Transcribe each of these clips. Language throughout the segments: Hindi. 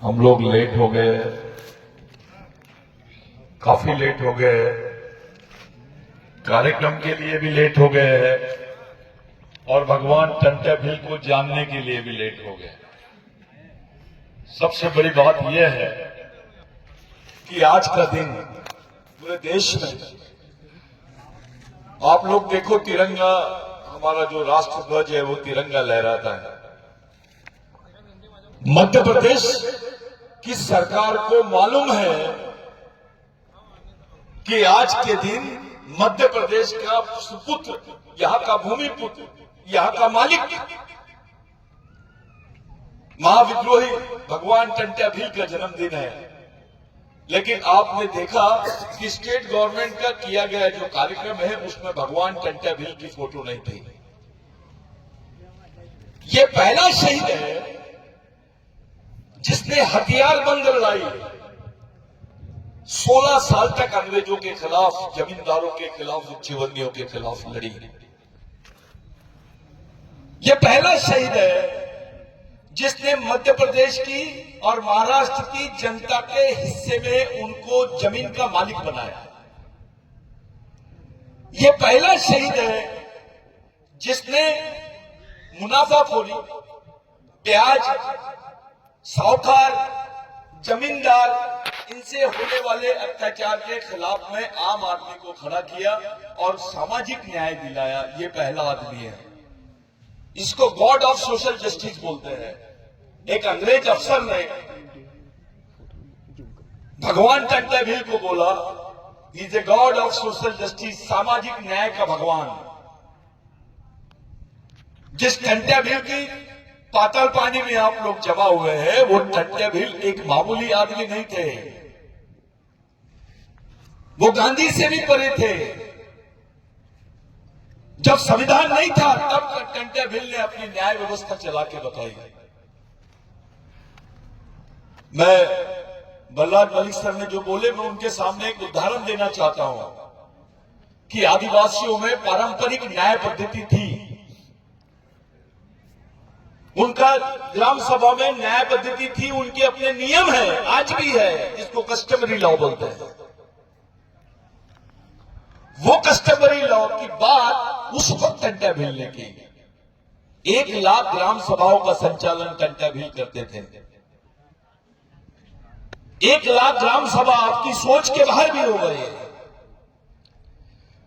हम लोग लेट हो गए, काफी लेट हो गए, कार्यक्रम के लिए भी लेट हो गए और भगवान टंटा भील को जानने के लिए भी लेट हो गए। सबसे बड़ी बात यह है कि आज का दिन पूरे देश में, आप लोग देखो, तिरंगा, हमारा जो राष्ट्र ध्वज है वो तिरंगा लहराता है। मध्य प्रदेश की सरकार को मालूम है कि आज के दिन मध्य प्रदेश का सुपुत्र, यहां का भूमिपुत्र, यहां का मालिक, महाविद्रोही भगवान टंटा भील का जन्मदिन है। लेकिन आपने देखा कि स्टेट गवर्नमेंट का किया गया जो कार्यक्रम है उसमें भगवान टंटा भील की फोटो नहीं थी। ये पहला शहीद है जिसने हथियारबंद लड़ाई 16 साल तक अंग्रेजों के खिलाफ, जमींदारों के खिलाफ, उच्चवर्णियों के खिलाफ लड़ी। यह पहला शहीद है जिसने मध्य प्रदेश की और महाराष्ट्र की जनता के हिस्से में उनको जमीन का मालिक बनाया। यह पहला शहीद है जिसने मुनाफाखोरी, ब्याज, साहूकार, जमींदार, इनसे होने वाले अत्याचार के खिलाफ में आम आदमी को खड़ा किया और सामाजिक न्याय दिलाया। ये पहला आदमी है। इसको गॉड ऑफ सोशल जस्टिस बोलते हैं। एक अंग्रेज अफसर ने भगवान टंटा भील को बोला, he is a god of social justice, सामाजिक न्याय का भगवान। जिस टंटा भील की पाताल पानी में आप लोग जमा हुए हैं, वो टंटा भील एक मामूली आदमी नहीं थे, वो गांधी से भी परे थे। जब संविधान नहीं था तब टंटा भील ने अपनी न्याय व्यवस्था चला के बताई। मैं बल्लाद मलिक सर ने जो बोले, मैं उनके सामने एक उदाहरण देना चाहता हूं कि आदिवासियों में पारंपरिक न्याय पद्धति थी। उनका ग्राम सभा में न्याय पद्धति थी, उनके अपने नियम है, आज भी है, जिसको कस्टमरी लॉ बोलते हैं। वो कस्टमरी लॉ की बात उस वक्त टंटा भील ने की। 1 लाख ग्राम सभाओं का संचालन टंटा भील करते थे। 1 लाख ग्राम सभा आपकी सोच के बाहर भी हो गए।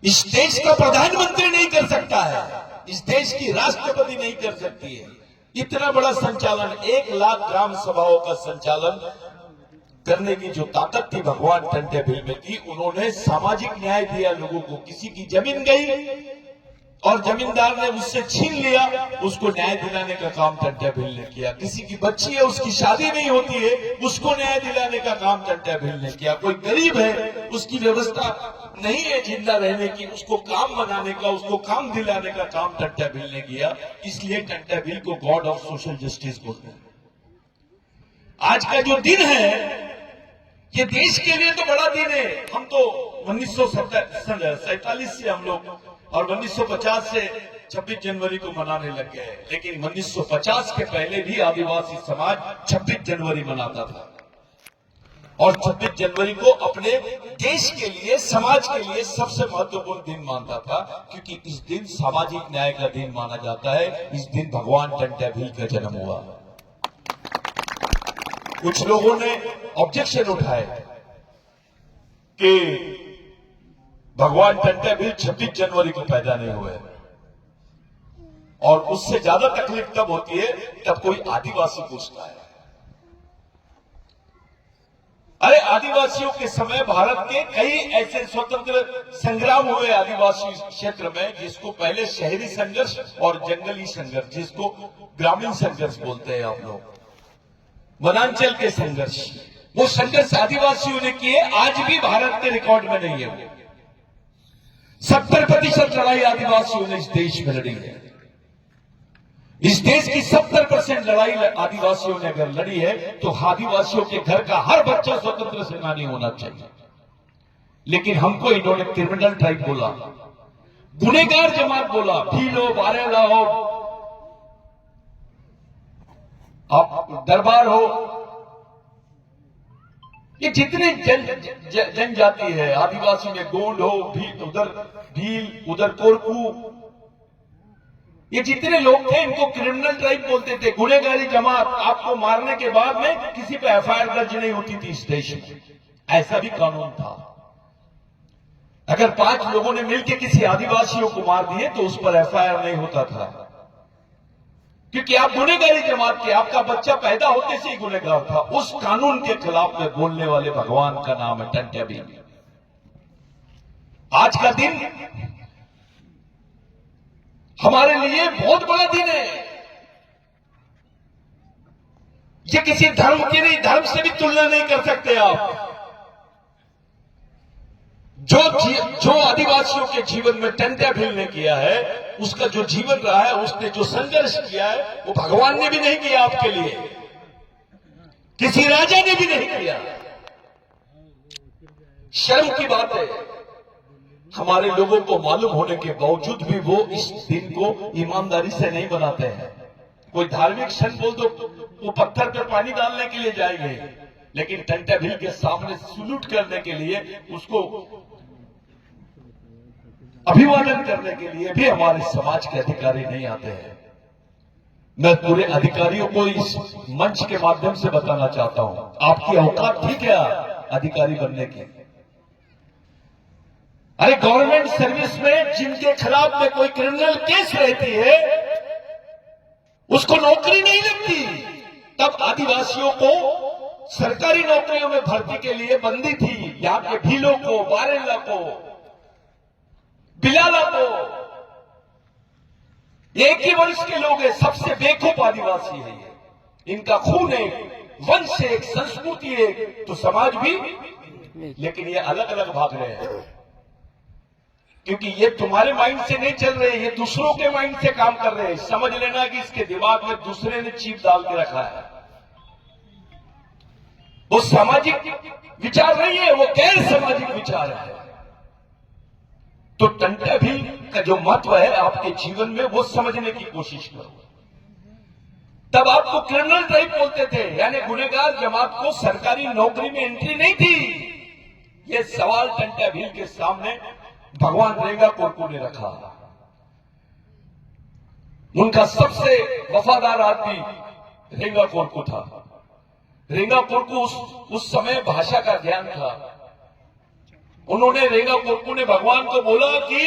इस देश का प्रधानमंत्री नहीं कर सकता है, इस देश की राष्ट्रपति नहीं कर सकती है। इतना बड़ा संचालन, 1 लाख ग्राम सभाओं का संचालन करने की जो ताकत थी भगवान टंटा भील में थी। उन्होंने सामाजिक न्याय दिया लोगों को। किसी की जमीन गई और जमींदार ने उससे छीन लिया, उसको न्याय दिलाने का काम टंटा भील ने किया। किसी की बच्ची है, उसकी शादी नहीं होती है, उसको न्याय दिलाने का काम टंटा भील ने किया। कोई गरीब है, उसकी व्यवस्था नहीं है जिंदा रहने की, उसको काम बनाने का, उसको काम दिलाने का काम टंटा भील ने किया। इसलिए टंटा भील को गॉड ऑफ सोशल जस्टिस बोलते हैं। आज का जो दिन है ये देश के लिए तो बड़ा दिन है। हम तो 1947 से हम लोग और 1950 से 26 जनवरी को मनाने लग गए। लेकिन 1950 के पहले भी आदिवासी समाज 26 जनवरी मनाता था और 26 जनवरी को अपने देश के लिए, समाज के लिए सबसे महत्वपूर्ण दिन मानता था, क्योंकि इस दिन सामाजिक न्याय का दिन माना जाता है। इस दिन भगवान टंटा भील का जन्म हुआ। कुछ लोगों ने ऑब्जेक्शन उठाए कि भगवान टंटा भील 26 जनवरी को पैदा नहीं हुए, और उससे ज्यादा तकलीफ तब होती है जब कोई आदिवासी पूछता है। अरे आदिवासियों के समय भारत के कई ऐसे स्वतंत्र संग्राम हुए आदिवासी क्षेत्र में, जिसको पहले शहरी संघर्ष और जंगली संघर्ष, जिसको ग्रामीण संघर्ष बोलते हैं आप लोग, वनांचल के संघर्ष, वो संघर्ष आदिवासियों ने किए। आज भी भारत के रिकॉर्ड में नहीं है। 70% लड़ाई आदिवासियों ने इस देश में लड़ी है। इस देश की 70% लड़ाई आदिवासियों ने अगर लड़ी है तो आदिवासियों के घर का हर बच्चा स्वतंत्र सेनानी होना चाहिए। लेकिन हमको इन्होंने क्रिमिनल ट्राइब बोला, गुनेगार जमात बोला, भीलो, बारेला हो, आप दरबार हो, ये जितने जनजाति है, आदिवासी में गोंड हो, उधर भील, उधर कोरकू, ये जितने लोग थे इनको क्रिमिनल ट्राइब बोलते थे, गुनहगारी जमात। आपको मारने के बाद में किसी पे एफआईआर दर्ज नहीं होती थी इस देश में, ऐसा भी कानून था। अगर 5 लोगों ने मिलकर किसी आदिवासियों को मार दिए तो उस पर एफआईआर नहीं होता था, क्योंकि आप गुनहगारी जमात के, आपका बच्चा पैदा होते से ही गुनहगार था। उस कानून के खिलाफ में बोलने वाले भगवान का नाम है टंट्या भील। आज का दिन हमारे लिए बहुत बड़ा दिन है। ये किसी धर्म की नहीं, धर्म से भी तुलना नहीं कर सकते आप। जो आदिवासियों के जीवन में टंट्या भील ने किया है, उसका जो जीवन रहा है, उसने जो संघर्ष किया है, वो भगवान ने भी नहीं किया आपके लिए, किसी राजा ने भी नहीं किया। शर्म की बात है, हमारे लोगों को मालूम होने के बावजूद भी वो इस दिन को ईमानदारी से नहीं बनाते हैं। कोई धार्मिक क्षण बोल दो, वो पत्थर पर पानी डालने के लिए जाएंगे, लेकिन टंट्या भील के सामने सल्यूट करने के लिए, उसको अभिवादन करने के लिए भी हमारे समाज के अधिकारी नहीं आते हैं। मैं पूरे अधिकारियों को इस मंच के माध्यम से बताना चाहता हूं, आपकी औकात थी क्या अधिकारी बनने की? अरे गवर्नमेंट सर्विस में जिनके खिलाफ में कोई क्रिमिनल केस रहती है, उसको नौकरी नहीं लगती। तब आदिवासियों को सरकारी नौकरियों में भर्ती के लिए बंदी थी। यहां के भीलों को, बारेला को, बिलाला को, एक ही वंश के लोग हैं, सबसे बेवकूफ आदिवासी है ये। इनका खून है, वंश है, एक संस्कृति है, तो समाज भी, लेकिन ये अलग अलग भाग रहे हैं, क्योंकि ये तुम्हारे माइंड से नहीं चल रहे, ये दूसरों के माइंड से काम कर रहे हैं। समझ लेना कि इसके दिमाग में दूसरे ने चिप डाल के रखा है। वो सामाजिक विचार नहीं है, वो गैर सामाजिक विचार है। तो टंट्या भील का जो महत्व है आपके जीवन में, वो समझने की कोशिश करो। तब आपको क्रिमिनल ट्राइब बोलते थे, यानी गुनहगार जमात को सरकारी नौकरी में एंट्री नहीं थी। ये सवाल टंट्या भील के सामने भगवान रेंगा कोरकू ने रखा। उनका सबसे वफादार आदमी रेंगा कोरकू था। रेंगा कोरकू उस समय भाषा का ज्ञान था। उन्होंने, रेंगा कोरकू ने भगवान को बोला कि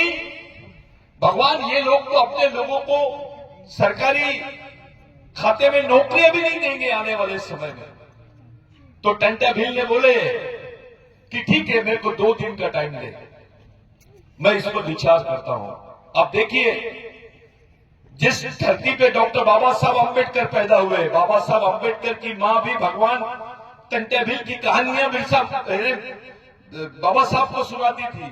भगवान, ये लोग तो अपने लोगों को सरकारी खाते में नौकरियां भी नहीं देंगे आने वाले समय में। तो टंट्या भील ने बोले कि ठीक है, मेरे को 2 दिन का टाइम दे, मैं इस पर विचार करता हूं। अब देखिए, जिस धरती पे डॉक्टर बाबा साहब अंबेडकर पैदा हुए, बाबा साहब अंबेडकर की मां भी भगवान टंट्या भील की कहानियां बाबा साहब को सुनाती थी।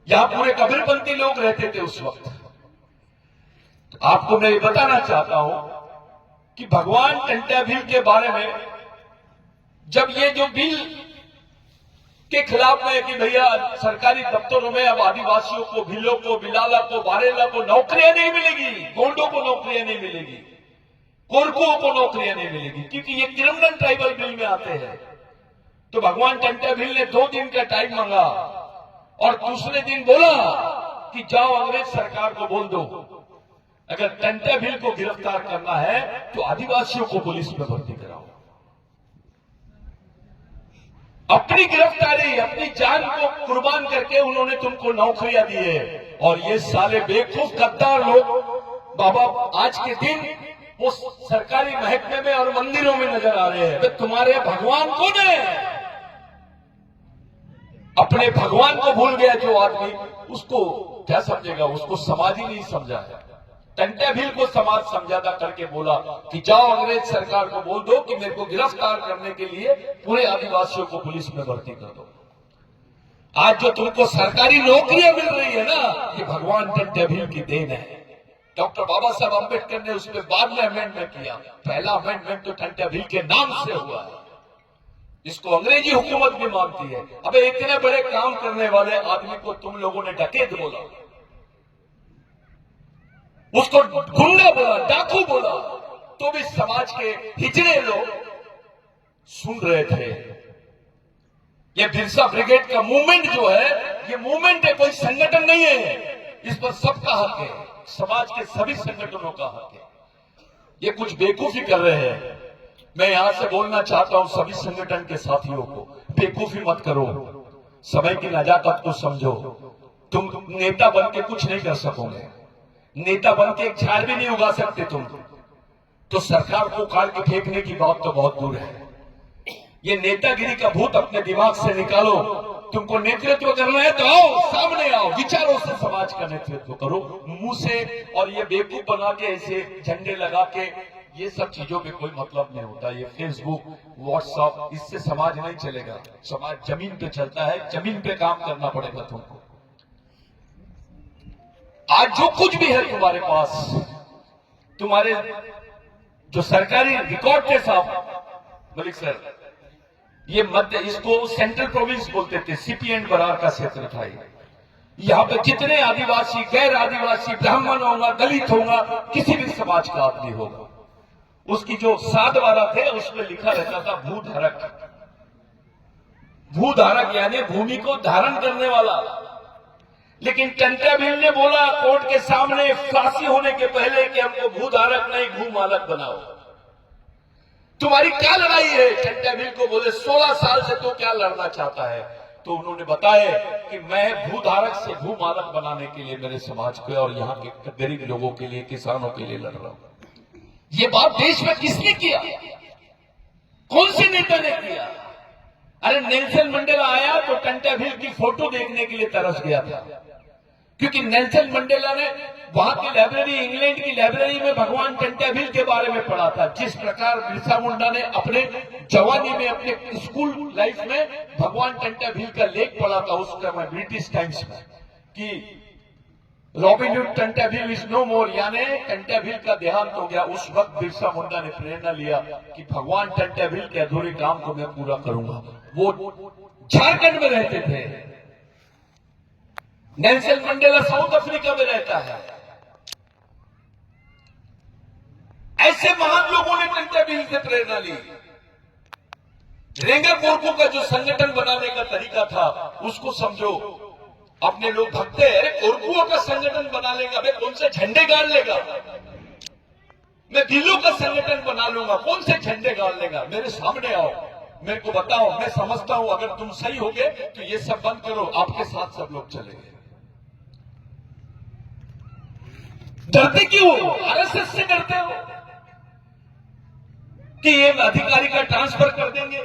यहां पूरे कबीरपंथी लोग रहते थे उस वक्त। तो आपको मैं ये बताना चाहता हूं कि भगवान टंट्या भील के बारे में जब ये जो बिल के खिलाफ में कि भैया सरकारी दफ्तरों में अब आदिवासियों को, भीलों को, बिलाला को, बारेला को नौकरियां नहीं मिलेगी, गोंडों को नौकरियां नहीं मिलेगी, कोरकुओं को नौकरियां नहीं मिलेगी, क्योंकि ये क्रिमिनल ट्राइबल बिल में आते हैं। तो भगवान टंट्या भील ने 2 दिन का टाइम मांगा और दूसरे दिन बोला कि जाओ अंग्रेज सरकार को बोल दो, अगर टंट्या भील को गिरफ्तार करना है तो आदिवासियों को पुलिस में भर्ती कराओ। अपनी गिरफ्तारी, अपनी जान को कुर्बान करके उन्होंने तुमको नौकरियां दी है। और ये साले बेवकूफ गद्दार लोग बाबा आज के दिन वो सरकारी महकमे में और मंदिरों में नजर आ रहे हैं। तो तुम्हारे भगवान कौन है? अपने भगवान को भूल गया जो आदमी, उसको क्या समझेगा? उसको समाज ही नहीं समझा है। टंट्या भील को समाज समझाता करके बोला कि जाओ अंग्रेज सरकार को बोल दो कि मेरे को गिरफ्तार करने के लिए पूरे आदिवासियों को पुलिस में भर्ती कर दो। आज जो तुमको सरकारी नौकरियां मिल रही है ना, ये भगवान टंट्या भील की देन है। डॉक्टर बाबा साहब अंबेडकर ने उसमें बाद में अमेंडमेंट किया। पहला अमेंडमेंट तो टंट्या भील के नाम से हुआ है, इसको अंग्रेजी हुकूमत भी मानती है। अबे इतने बड़े काम करने वाले आदमी को तुम लोगों ने डकैत बोला, उसको गुंडा बोला, डाकू बोला, तो भी समाज के हिजड़े लोग सुन रहे थे। ये बिरसा ब्रिगेड का मूवमेंट जो है, ये मूवमेंट है, कोई संगठन नहीं है। इस पर सबका हक है, समाज के सभी संगठनों का हक है। ये कुछ बेवकूफी कर रहे हैं। मैं यहां से बोलना चाहता हूं सभी संगठन के साथियों को, बेवकूफी मत करो, समय की नजाकत को समझो। तुम नेता बन के कुछ नहीं कर सकोगे, नेता बन के एक झाड़ भी नहीं उगा सकते तुम। तो सरकार को उखाड़ के फेंकने की बात तो बहुत दूर है। ये नेतागिरी का भूत अपने दिमाग से निकालो। तुमको नेतृत्व करना है तो आओ, सामने आओ, विचारों से समाज का नेतृत्व करो। मुंह से और ये बेवकूफ बना के ऐसे झंडे लगा के ये सब चीजों पे कोई मतलब नहीं होता। ये फेसबुक, व्हाट्सएप, इससे समाज नहीं चलेगा। समाज जमीन पे चलता है, जमीन पे काम करना पड़ेगा तुमको। आज जो कुछ भी है तुम्हारे पास, तुम्हारे जो सरकारी रिकॉर्ड थे साहब मलिक सर, ये मध्य, इसको सेंट्रल प्रोविंस बोलते थे, सीपी एंड बरार का क्षेत्र था। यहाँ पे जितने आदिवासी, गैर आदिवासी, ब्राह्मण होगा, दलित होगा, किसी भी समाज का आदमी होगा, उसकी जो साधवारा थे उसमें लिखा रहता था भूधारक। भूधारक यानी भूमि को धारण करने वाला। लेकिन टंट्या भील ने बोला कोर्ट के सामने फांसी होने के पहले कि हमको भूधारक नहीं भूमालक बनाओ। तुम्हारी क्या लड़ाई है? टंट्या भील को बोले 16 साल से तो क्या लड़ना चाहता है? तो उन्होंने बताया कि मैं भूधारक से भूमालक बनाने के लिए मेरे समाज के और यहाँ के गरीब लोगों के लिए, किसानों के लिए लड़ रहा हूं। ये बात देश में किसने किया? कौन से नेता ने किया? अरे नेल्सन मंडेला आया तो टंट्या भील की फोटो देखने के लिए तरस गया था, क्योंकि नेल्सन मंडेला ने वहां की लाइब्रेरी, इंग्लैंड की लाइब्रेरी में भगवान टंट्या भील के बारे में पढ़ा था। जिस प्रकार बिरसा मुंडा ने अपने जवानी में, अपने स्कूल लाइफ में भगवान टंट्या भील का लेख पढ़ा था उस समय ब्रिटिश टाइम्स में कि Robin Hood Tantya Bhil is no more, यानी टंट्या भील का देहांत हो गया। उस वक्त बिरसा मुंडा ने प्रेरणा लिया कि भगवान टंट्या भील के अधूरे काम को मैं पूरा करूंगा। वो झारखंड में रहते थे, नेल्सन मंडेला साउथ अफ्रीका में रहता है। ऐसे महान लोगों ने टंट्या भील से प्रेरणा ली। रेंगा कोरकू का जो संगठन बनाने का तरीका था उसको समझो। अपने लोग भगते हैं, कोरकुओं का संगठन बना लेगा, वे कौन से झंडे गाड़ लेगा? मैं भीलों का संगठन बना लूंगा, कौन से झंडे गाड़ लेगा? मेरे सामने आओ, मेरे को बताओ, मैं समझता हूं अगर तुम सही होगे तो ये सब बंद करो, आपके साथ सब लोग चलेंगे। डरते क्यों हो? आरएसएस से डरते हो कि ये अधिकारी का ट्रांसफर कर देंगे,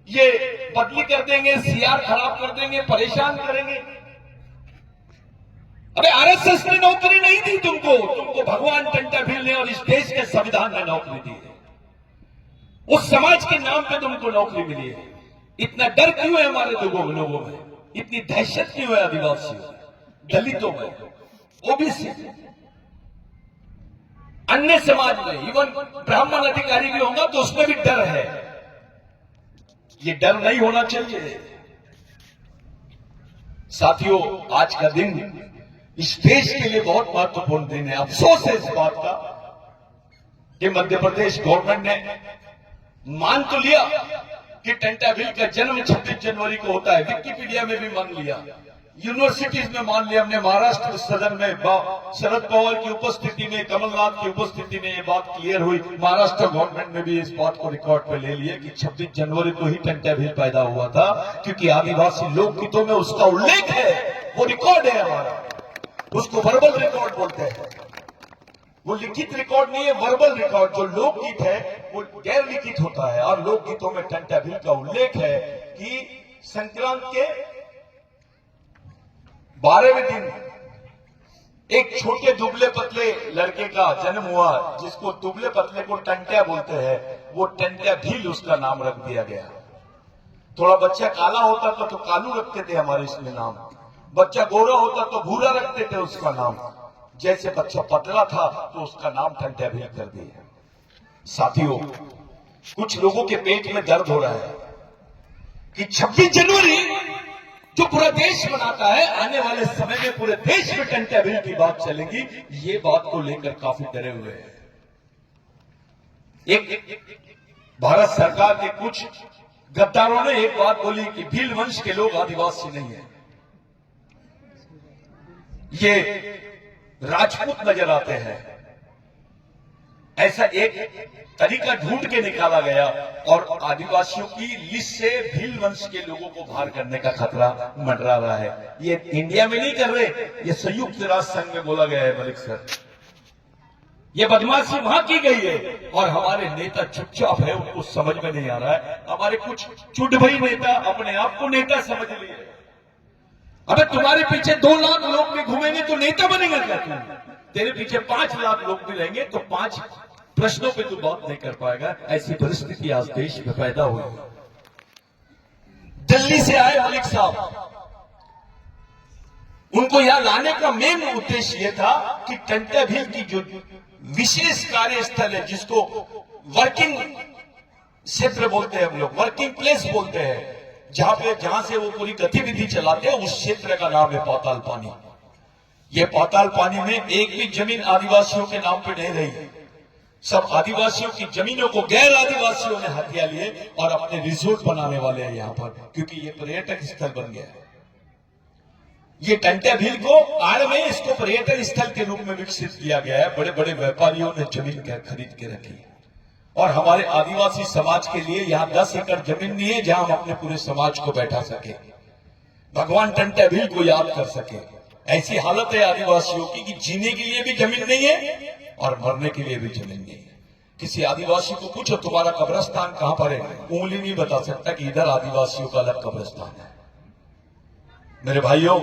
ये बदली कर देंगे, सीआर खराब कर देंगे, परेशान करेंगे। अबे आरएसएस ने नौकरी नहीं दी तुमको भगवान टंट्या भील ने और इस देश के संविधान ने नौकरी दी है। उस समाज के नाम पे तुमको नौकरी मिली है। इतना डर क्यों है हमारे लोगों में? इतनी दहशत क्यों है आदिवासियों, दलितों में, ओबीसी, अन्य समाज में, इवन ब्राह्मण अधिकारी भी होगा तो उसमें भी डर है। ये डर नहीं होना चाहिए। साथियों, आज का दिन इस देश के लिए बहुत महत्वपूर्ण दिन है। अफसोस है इस बात का कि मध्य प्रदेश गवर्नमेंट ने मान तो लिया कि टंट्या भील का जन्म 26 जनवरी को होता है, विकिपीडिया में भी मान लिया, यूनिवर्सिटीज में मान लिया। हमने महाराष्ट्र सदन में शरद पवार की उपस्थिति में, कमलनाथ की उपस्थिति में ये बात क्लियर हुई। महाराष्ट्र गवर्नमेंट ने भी इस बात को रिकॉर्ड पे ले लिया कि 26 जनवरी को ही टंट्या भील पैदा हुआ था, क्योंकि आदिवासी लोकगीतों में उसका उल्लेख है, वो रिकॉर्ड है हमारा, उसको वर्बल रिकॉर्ड बोलते हैं। वो लिखित रिकॉर्ड नहीं है, वर्बल रिकॉर्ड। जो लोकगीत है वो गैर लिखित होता है, और लोकगीतों में टंट्या भील का उल्लेख है कि संक्रांत के 12वें दिन एक छोटे दुबले पतले लड़के का जन्म हुआ, जिसको दुबले पतले को टंट्या बोलते हैं। वो टंट्या भील उसका नाम रख दिया गया। थोड़ा बच्चा काला होता था तो कालू रखते थे हमारे इसमें नाम, बच्चा गोरा होता तो भूरा रखते थे उसका नाम, जैसे बच्चा पतला था तो उसका नाम टंट्या भील कर दिया। साथियों, कुछ लोगों के पेट में दर्द हो रहा है कि 26 जनवरी जो पूरा देश मनाता है, आने वाले समय में पूरे देश में टंट्या भील की बात चलेगी। ये बात को लेकर काफी डरे हुए हैं। एक भारत सरकार के कुछ गद्दारों ने एक बात बोली कि भील वंश के लोग आदिवासी नहीं है, ये राजपूत नजर आते हैं। ऐसा एक तरीका ढूंढ के निकाला गया और आदिवासियों की लिस्ट से भील वंश के लोगों को बाहर करने का खतरा मंडरा रहा है। ये इंडिया में नहीं कर रहे, ये संयुक्त राष्ट्र संघ में बोला गया है मलिक सर। ये बदमाशी वहां की गई है और हमारे नेता चुपचाप है, उनको समझ में नहीं आ रहा है। हमारे कुछ चुटभई नेता अपने आप को नेता समझ लिए। अबे तुम्हारे पीछे 2 लाख लोग भी घूमेंगे तो नेता बनेगा क्या तू? तेरे पीछे 5 लाख लोग भी रहेंगे तो 5 प्रश्नों पे तू बात नहीं कर पाएगा। ऐसी परिस्थिति आज देश में पैदा हुई। दिल्ली से आए मलिक साहब, उनको यहां लाने का मेन उद्देश्य यह था कि टंटा भील की जो विशेष कार्यस्थल है, जिसको वर्किंग क्षेत्र बोलते हैं हम लोग, वर्किंग प्लेस बोलते हैं, जहां से वो पूरी गतिविधि चलाते हैं, उस क्षेत्र का नाम है पाताल पानी। ये पाताल पानी में एक भी जमीन आदिवासियों के नाम पे नहीं रही। सब आदिवासियों की जमीनों को गैर आदिवासियों ने हथिया लिए और अपने रिजोर्ट बनाने वाले हैं यहां पर, क्योंकि ये पर्यटक स्थल बन गया है। ये टंटा भील को आड़ में इसको पर्यटन स्थल के रूप में विकसित किया गया है। बड़े बड़े व्यापारियों ने जमीन खरीद के रखी है और हमारे आदिवासी समाज के लिए यहाँ 10 एकड़ जमीन नहीं है जहां हम अपने पूरे समाज को बैठा सके, भगवान टंटा भील को याद कर सके। ऐसी हालत है आदिवासियों की कि जीने के लिए भी जमीन नहीं है और मरने के लिए भी जमीन नहीं है। किसी आदिवासी को पूछो तुम्हारा कब्रिस्तान कहां पर है, उंगली नहीं बता सकता कि इधर आदिवासियों का अलग कब्रिस्तान है। मेरे भाइयों,